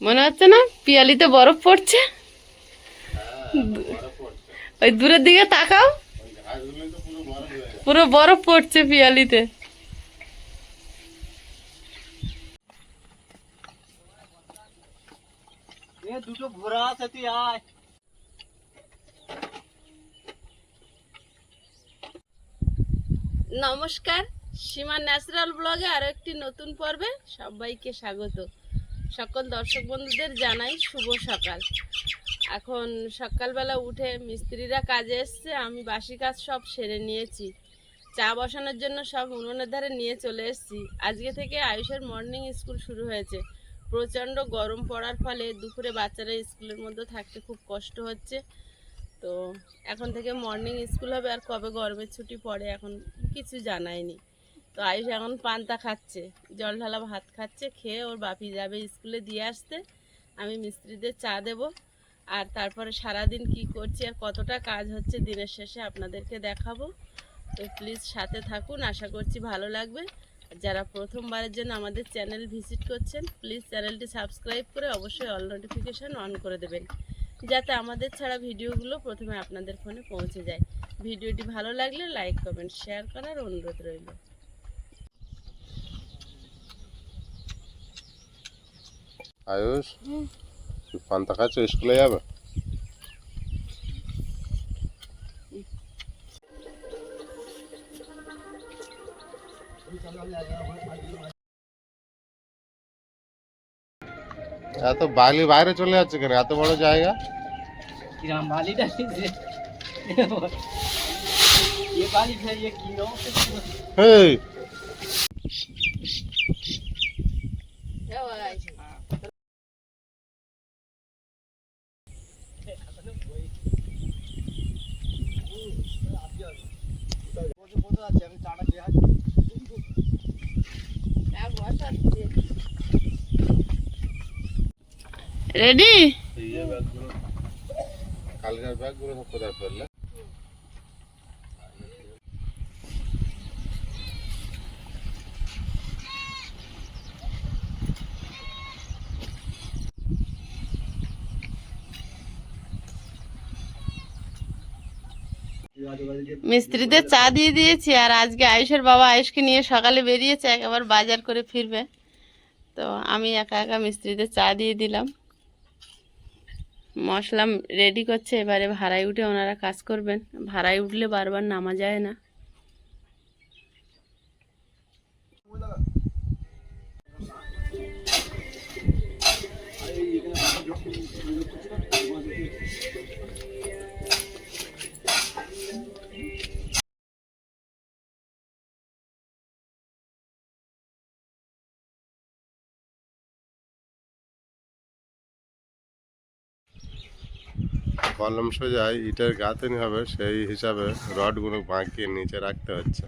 মনে হচ্ছে না পিয়ালিতে বরফ পড়ছে? ওই দূরের দিকে তাকাও, পুরো বরফ পড়ছে পিয়ালিতে। দুটো ঘোড়া আছে, তুই আয়। নমস্কার, সীমা ন্যাচারাল ব্লগে আরো একটি নতুন পর্বে সবাইকে স্বাগত। সকল দর্শক বন্ধুদের জানাই শুভ সকাল। এখন সকালবেলা উঠে মিস্ত্রিরা কাজে এসছে, আমি বাসি কাজ সব সেরে নিয়েছি। চা বসানোর জন্য সব উনুনের ধারে নিয়ে চলে এসেছি। আজকে থেকে আয়ুষের মর্নিং স্কুল শুরু হয়েছে। প্রচণ্ড গরম পড়ার ফলে দুপুরে বাচ্চারা স্কুলের মধ্যে থাকতে খুব কষ্ট হচ্ছে। তো এখন থেকে মর্নিং স্কুল হবে, আর কবে গরমের ছুটি পড়ে এখন কিছু জানায়নি। তো আয়ুষ এখন পান্তা খাচ্ছে, জল ঢালা ভাত খাচ্ছে, খেয়ে ওর বাপি যাবে স্কুলে দিয়ে আসতে। আমি মিস্ত্রিদের চা দেব, আর তারপরে সারাদিন কি করছি আর কতটা কাজ হচ্ছে দিনের শেষে আপনাদেরকে দেখাবো। তো প্লিজ সাথে থাকুন, আশা করছি ভালো লাগবে। আর যারা প্রথমবারের জন্য আমাদের চ্যানেল ভিজিট করছেন, প্লিজ চ্যানেলটি সাবস্ক্রাইব করে অবশ্যই অল নোটিফিকেশান অন করে দেবেন, যাতে আমাদের ছাড়া ভিডিওগুলো প্রথমে আপনাদের ফোনে পৌঁছে যায়। ভিডিওটি ভালো লাগলে লাইক কমেন্ট শেয়ার করার অনুরোধ রইল। আয়ুষ, তুই পান্তা খাচ্ছ, স্কুলে যাবে? এত বালি বাইরে চলে যাচ্ছে কেন? এত বড় জায়গা। কিরাম বালিটা ये बाली है, ये किलो হেই, রেডি? কালকের ব্যাগগুলো সব কোথায় ফেললে? মিস্ত্রিদের চা দিয়ে দিয়েছি, আর আজকে আয়ুষের বাবা আয়ুষকে নিয়ে সকালে বেরিয়েছে একবার বাজার করে ফিরবে। তো আমি একা একা মিস্ত্রিদের চা দিয়ে দিলাম। মশলা রেডি করছে, এবারে ভাড়ায় উঠে ওনারা কাজ করবেন। ভাড়ায় উঠলে বারবার নামা যায় না। কলম সোজায় ইটের গাঁথনি হবে, সেই হিসাবে রডগুলো বাঁকিয়ে নিচে রাখতে হচ্ছে।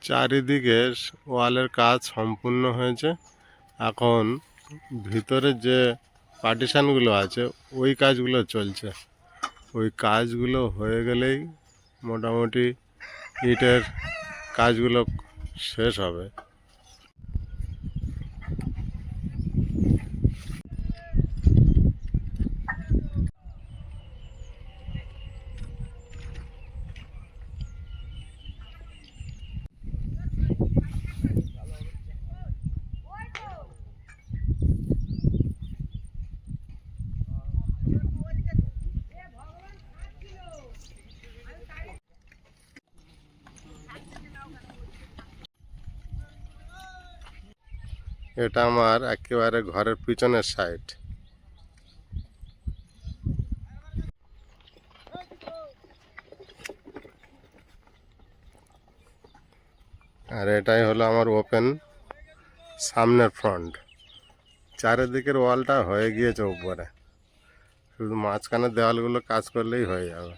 চারিদিকে ওয়ালের কাজ সম্পূর্ণ হয়েছে। এখন ভিতরে যে পার্টিশানগুলো আছে ওই কাজগুলো চলছে। ওই কাজগুলো হয়ে গেলেই মোটামুটি ইটের কাজগুলো শেষ হবে। এটা আমার একেবারে ঘরের পিছনের সাইড। আর এটাই হলো আমার ওপেন সামনের ফ্রন্ট। চারিদিকের ওয়ালটা হয়ে গিয়েছে উপরে, শুধু মাঝখানের দেওয়ালগুলো কাজ করলেই হয়ে যাবে।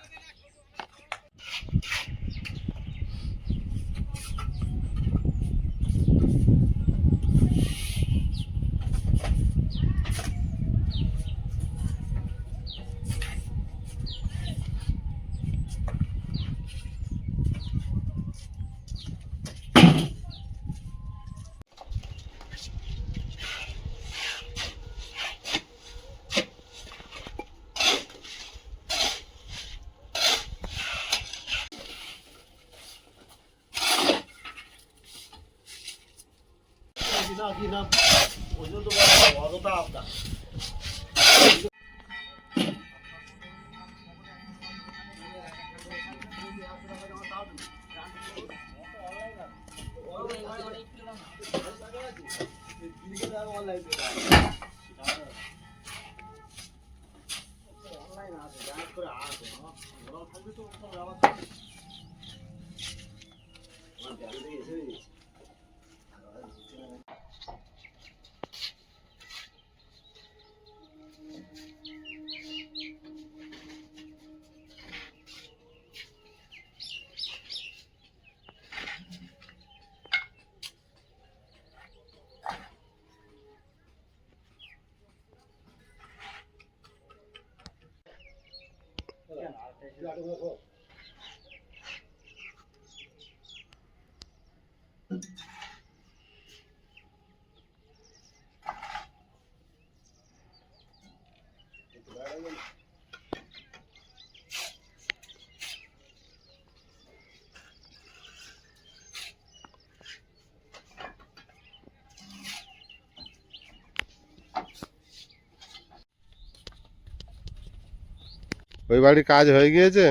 ওই বাড়ির কাজ হয়ে গিয়েছে?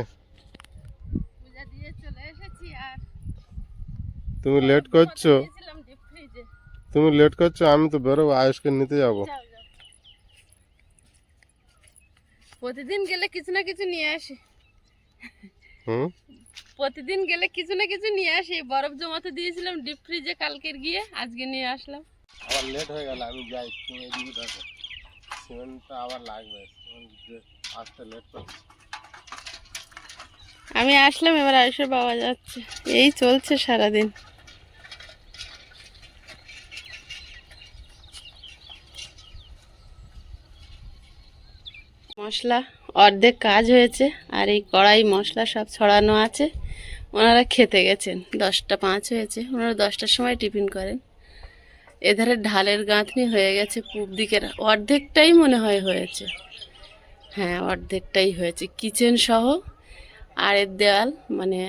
পূজা দিয়ে চলে এসেছি আর তুমি লেট করছো, দিয়েছিলাম ডিপ ফ্রিজে। তুমি লেট করছো, আমি তো বেরোবো, আয়ুষকে নিতে যাবো। যাও যাও, প্রতিদিন গেলে কিছু না কিছু নিয়ে আসি। হুম। প্রতিদিন গেলে কিছু না কিছু নিয়ে আসি। বরফ জমাতে দিয়েছিলাম ডিপ ফ্রিজে কালকের গিয়ে, আজকে নিয়ে আসলাম। আবার লেট হয়ে গেল, আমি যাই, তুমি এদিকে দেখো, সিমেন্টটা আবার লাগবে, আসতে লেট করছে। আমি আসলাম, এবার আয়ুষের বাবা যাচ্ছে। এই চলছে সারাদিন। মশলা অর্ধেক কাজ হয়েছে, আর এই কড়াই মশলা সব ছড়ানো আছে। ওনারা খেতে গেছেন, 10টা 5 হয়েছে, ওনারা 10টার সময় টিফিন করেন। এধারে ঢালের গাঁথনি হয়ে গেছে, পূব দিকের অর্ধেকটাই মনে হয় হয়েছে। হ্যাঁ, অর্ধেকটাই হয়েছে, কিচেন সহ। আর এর দেওয়াল, মানে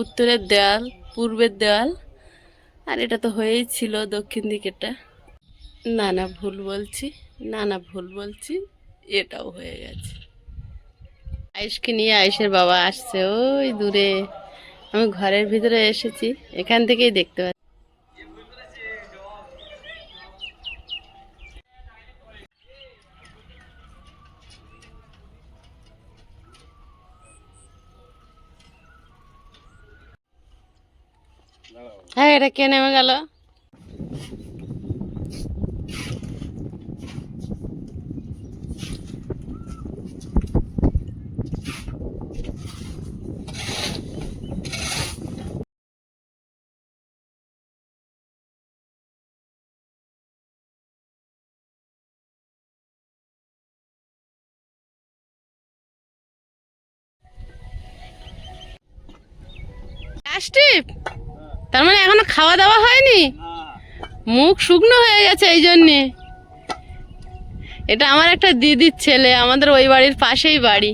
উত্তরের দেওয়াল, পূর্বের দেওয়াল, আর এটা তো হয়েই ছিল দক্ষিণ দিকেরটা। না না ভুল বলছি, না ভুল বলছি, এটাও হয়ে গেছে। আয়ুষকে নিয়ে আয়ুষের বাবা আসছে ওই দূরে। আমি ঘরের ভিতরে এসেছি, এখান থেকেই দেখতে পাচ্ছি। হ্যাঁ, এটা কে নেমে গেল? লাস্টিপ, তার মানে এখনো খাওয়া দাওয়া হয়নি? মুখ শুকনো হয়ে গেছে এই জন্যে। এটা আমার একটা দিদির ছেলে, আমাদের ওই বাড়ির পাশেই বাড়ি।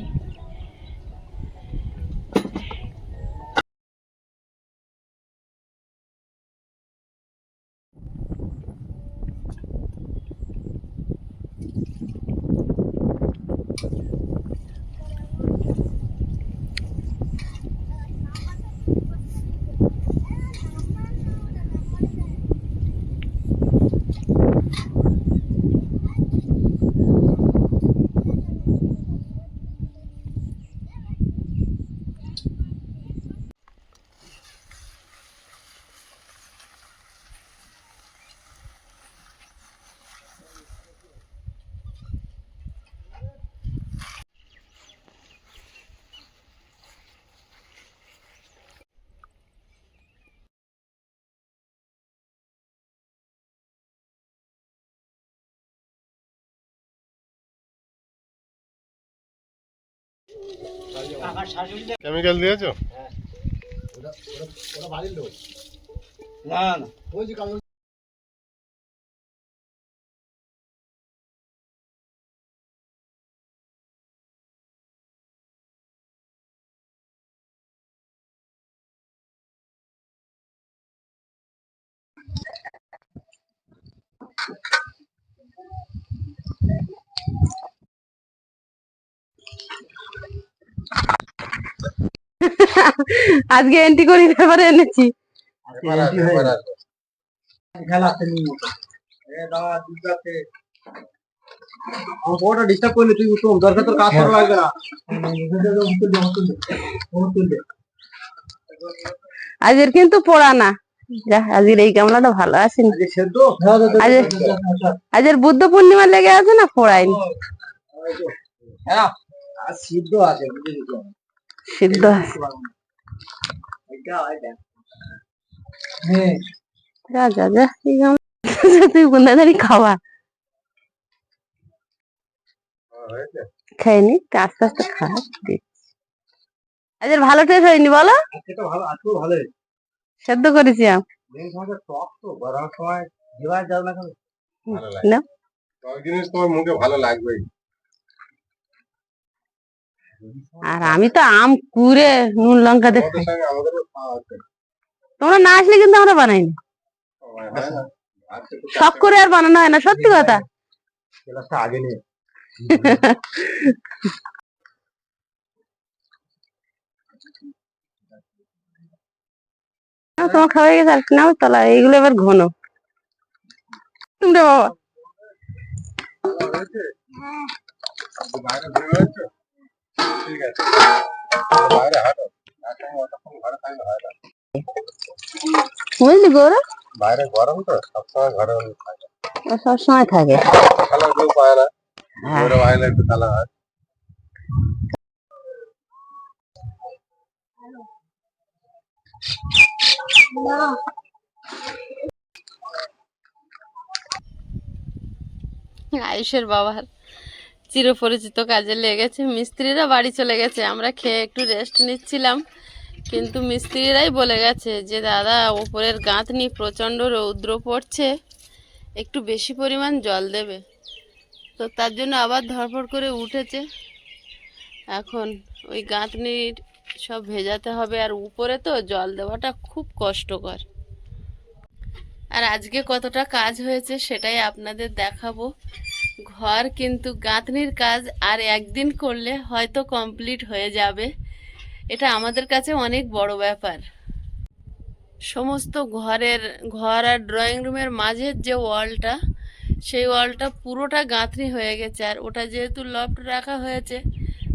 কেমিক্যাল দিয়েছো? না না, আজকে এন্ট্রি করি ব্যাপারে এনেছি। ডিস্টার্ব করলি তুই উঠুন, দরকার তোর কাজ করা লাগবে না। আজকের কিন্তু পড়া না, যা আজকের এই গামলাটা ভালো আসেনি। আজকের বুদ্ধ পূর্ণিমা লেগে আছে না, পড়ায়নি। সিদ্ধ আছে, সিদ্ধ আছে, যা যা যা এই গামলা তুই বুন্দাদারি খাওয়া খাইনি, আস্তে আস্তে খা। আজকের ভালো টেস্ট হয়নি বলো? ভালো, আজকেও ভালো সেদ্ধ করেছি আম। টক তো গরমের সময় দিবার যাও না কেন, না সব জিনিস তোমার মুখে ভালো লাগবেই। আর আমি তো আম কুড়ে নুন লঙ্কা দিয়ে তোমাদের খাই। সঙ্গে আমাদেরও খাওয়া হচ্ছে। তোমরা না আসলে কিন্তু আমরা বানাইনি, সময় হয় না। আজকে তো শখ করে আর বানানো হয় না, সত্যি কথা। ক্লাসটা আগে নিয়ে তোমার খাওয়া গেছে আর নাও তলা, এইগুলো এবার ঘন রে বাবা। হয়েছে? বাইরে বের হয়েছে? ঠিক আছে, বাইরে হাঁটো। এখন অতক্ষণ ঘরে থাকলে হয় না। বুঝলি গৌরব, বাইরে গরম তো, সবসময় ঘরে থাকে। ও সবসময় থাকে। খেলার কেউ পায় না, ঘরে বাইরে একটু খেলা হয়। আয়ুষের বাবার চিরপরিচিত কাজে লেগেছে, মিস্ত্রিরা বাড়ি চলে গেছে, আমরা খেয়ে একটু রেস্ট নিচ্ছিলাম। কিন্তু মিস্ত্রিরাই বলে গেছে যে দাদা ওপরের গাঁথনি প্রচণ্ড রৌদ্র পড়ছে, একটু বেশি পরিমাণ জল দেবে। তো তার জন্য আবার ধরপড় করে উঠেছে। এখন ওই গাঁথনির সব ভেজাতে হবে, আর উপরে তো জল দেওয়াটা খুব কষ্টকর। আর আজকে কতটা কাজ হয়েছে সেটাই আপনাদের দেখাবো। ঘর কিন্তু গাঁথনির কাজ আর একদিন করলে হয়তো কমপ্লিট হয়ে যাবে, এটা আমাদের কাছে অনেক বড় ব্যাপার। সমস্ত ঘর আর ড্রয়িং রুমের মাঝের যে ওয়ালটা, সেই ওয়ালটা পুরোটা গাঁথনি হয়ে গেছে। আর ওটা যেহেতু লফট রাখা হয়েছে,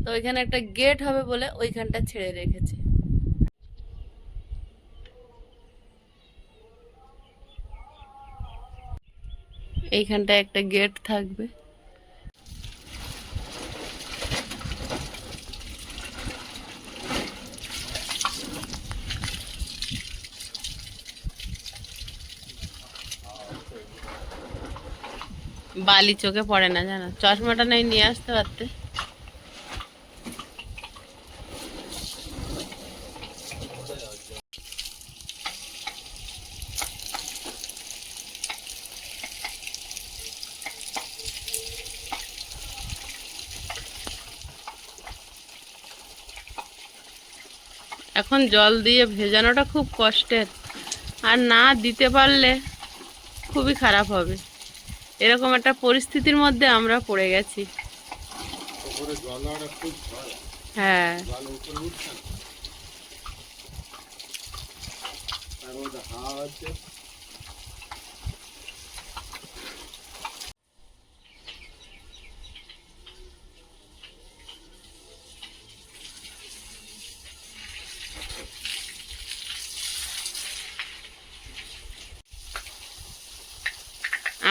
তো ওইখানে একটা গেট হবে বলে ওইখানটা ছেড়ে রেখেছে। এইখানটায় একটা গেট থাকবে। বালি চোখে পড়ে না জানো, চশমাটা নাই নিয়ে আসতে পারতে। এখন জল দিয়ে ভেজানোটা খুব কষ্টের, আর না দিতে পারলে খুবই খারাপ হবে। এরকম একটা পরিস্থিতির মধ্যে আমরা পড়ে গেছি। হ্যাঁ,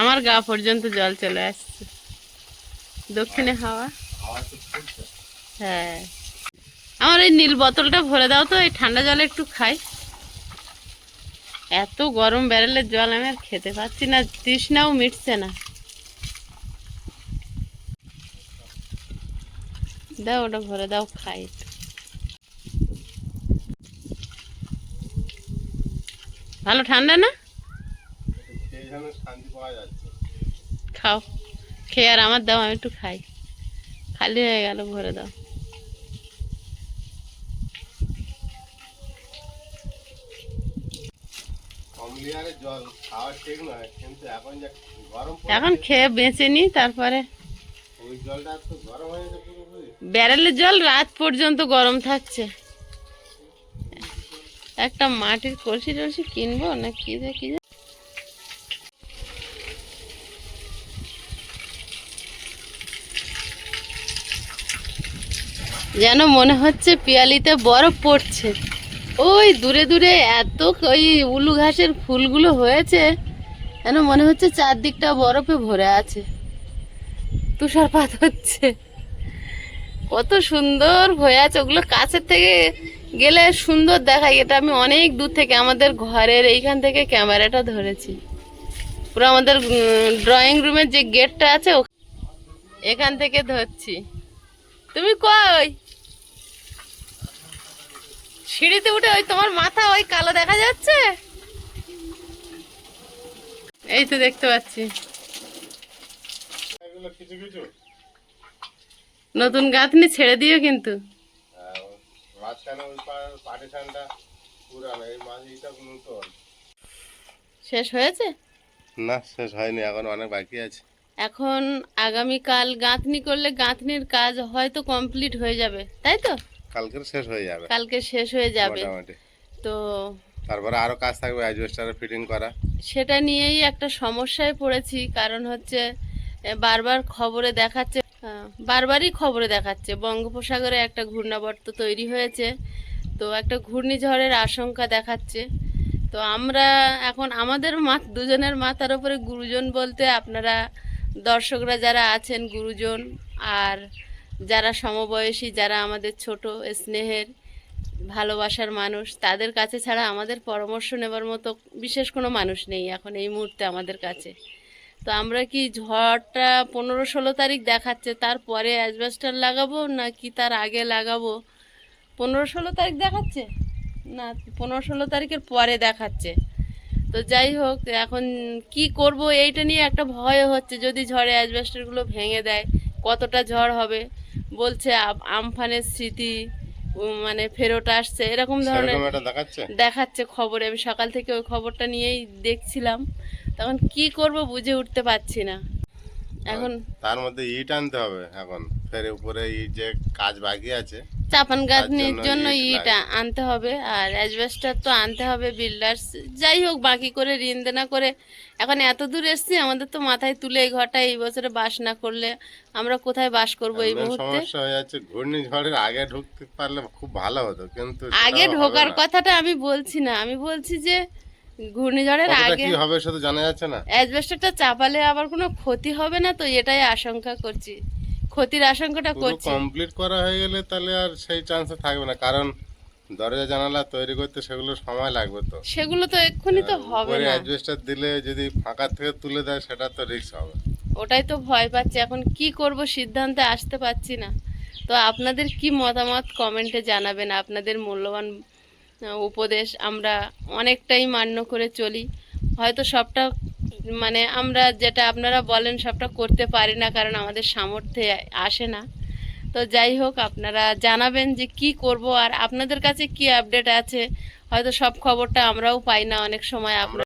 আমার গা পর্যন্ত জল চলে আসছে। দক্ষিণে হাওয়া। হ্যাঁ, আমার এই নীল বোতলটা ভরে দাও তো, এই ঠান্ডা জলে একটু খাই। এত গরম ব্যারেলের জল আমি আর খেতে পাচ্ছি না, তৃষ্ণাও মিটছে না। দাও ওটা ভরে দাও, খাই। ভালো ঠান্ডা না? খাও, খেয়ে আর আমার দাও, আমি একটু খাই। খালি হয়ে গেল, ভরে দাও। কম অম্লিয়ারে জল খাওয়া ঠিক নয়, কিন্তু এখন যে গরম এখন খেয়ে বেঁচে নি, তারপরে ওই জলটা তো গরম হয়ে গেছে পুরোপুরি। ব্যারেলের জল রাত পর্যন্ত গরম থাকছে। একটা মাটির কলসি টলসি কিনবো না কি দেখি। যেন মনে হচ্ছে পিয়ালিতে বরফ পড়ছে। ওই দূরে দূরে এত ওই উলু ঘাসের ফুলগুলো হয়েছে, যেন মনে হচ্ছে চারদিকটা বরফে ভরে আছে, তুষারপাত হচ্ছে। কত সুন্দর হয়ে আছে, ওগুলো কাছের থেকে গেলে সুন্দর দেখায়। এটা আমি অনেক দূর থেকে আমাদের ঘরের এইখান থেকে ক্যামেরাটা ধরেছি, পুরো আমাদের ড্রয়িং রুমের যে গেটটা আছে এখান থেকে ধরছি। তুমি কই? সিঁড়িতে উঠে ওই তোমার মাথা ওই কালো দেখা যাচ্ছে, এই তো দেখতে পাচ্ছি। এগুলো কিছু কিছু নতুন গাঁথনি ছেড়ে দিও কিন্তু। মাঝখানে ওই পার্টিশনটা পুরানো, এই মাঝিটা নতুন। শেষ হয়েছে? না, শেষ হয়নি, এখন অনেক বাকি আছে। এখন আগামীকাল গাঁথনি করলে গাঁথনির কাজ হয়তো কমপ্লিট হয়ে যাবে, তাই তো? কালকে শেষ হয়ে যাবে কালকে শেষ হয়ে যাবে। মোটামুটি। তো তারপরে আরো কাজ থাকবে, অ্যাজবেস্টারে ফিটিং করা। সেটা নিয়েই একটা সমস্যায় পড়েছি, কারণ হচ্ছে বারবার খবরে দেখাচ্ছে, বারবারই খবরে দেখাচ্ছে বঙ্গোপসাগরে একটা ঘূর্ণাবর্ত তৈরি হয়েছে, তো একটা ঘূর্ণিঝড়ের আশঙ্কা দেখাচ্ছে। তো আমরা এখন আমাদের দুজনের মাথার উপরে গুরুজন বলতে আপনারা দর্শকরা যারা আছেন গুরুজন, আর যারা সমবয়সী, যারা আমাদের ছোট স্নেহের ভালোবাসার মানুষ, তাদের কাছে ছাড়া আমাদের পরামর্শ নেবার মতো বিশেষ কোনো মানুষ নেই এখন এই মুহূর্তে আমাদের কাছে। তো আমরা কি ঝড়টা 15-16 তারিখ দেখাচ্ছে, তারপরে অ্যাসবেস্টার লাগাবো না কি তার আগে লাগাবো? 15-16 তারিখ দেখাচ্ছে না, 15-16 তারিখের পরে দেখাচ্ছে। তো যাই হোক, এখন কি করব এইটা নিয়ে একটা ভয় হচ্ছে, যদি ঝড়ে অ্যাসবেস্টারগুলো ভেঙে দেয় কতটা ঝড় হবে। বলছে আমফানের স্মৃতি মানে ফেরত আসছে, এরকম ধরনের সেরকম একটা দেখাচ্ছে। দেখাচ্ছে খবরে। আমি সকাল থেকে ওই খবরটা নিয়েই দেখছিলাম, তখন কি করব বুঝে উঠতে পারছি না। এখন তার মধ্যে ইট আনতে হবে, এখন ফের উপরে ইট যে কাজ বাকি আছে, চাপান গাঁথনির জন্য জন্য ইট ইট আনতে হবে, আর অ্যাসবেস্টার তো আনতে হবে বিল্ডার্স। যাই হোক, বাকি করে ঋণ দেনা করে এখন এত দূর এসছি, আমাদের তো মাথায় তুলে এই ঘরটা এই বছরে বাস না করলে আমরা কোথায় বাস করব এই মেন মুহূর্তে? সমস্যা হয়ে যাচ্ছে ঘূর্ণিঝড়ের আগে ঢুকতে পারলে খুব ভালো হতো, কিন্তু আগে সেটাও হবে ঢোকার না। কথাটা আমি বলছি না, আমি বলছি যে ঘূর্ণিঝড়ের কতটা আগে কি হবে সেটা জানা যাচ্ছে না। অ্যাসবেস্টারটা চাপালে আবার কোনো ক্ষতি হবে না তো, এটাই আশঙ্কা করছি, ক্ষতির আশঙ্কাটা পুরো করছি। কমপ্লিট করা হয়ে গেলে তাহলে আর সেই চান্স থাকবে না, কারণ দরজা জানালা তৈরি করতে সেগুলো সময় লাগবে। তো সেগুলো তো এক্ষুনি তো হবে উপরে না, অ্যাডজাস্টার দিলে যদি ফাঁকা থেকে তুলে দেয় সেটা তো রিস্ক হবে। ওটাই তো ভয় পাচ্ছি। এখন কি করব সিদ্ধান্তে আসতে পারছি না। তো আপনাদের কি মতামত কমেন্টে জানাবেন। আপনাদের মূল্যবান উপদেশ আমরা অনেকটাই মান্য করে চলি, হয়তো সবটা মানে আমরা যেটা আপনারা বলেন সবটা করতে পারি না, কারণ আমাদের সামর্থ্যে আসে না। তো যাই হোক, আপনারা জানাবেন যে কি করব, আর আপনাদের কাছে কি আপডেট আছে। হয়তো সব খবরটা আমরাও পাই না অনেক সময়, আপনারা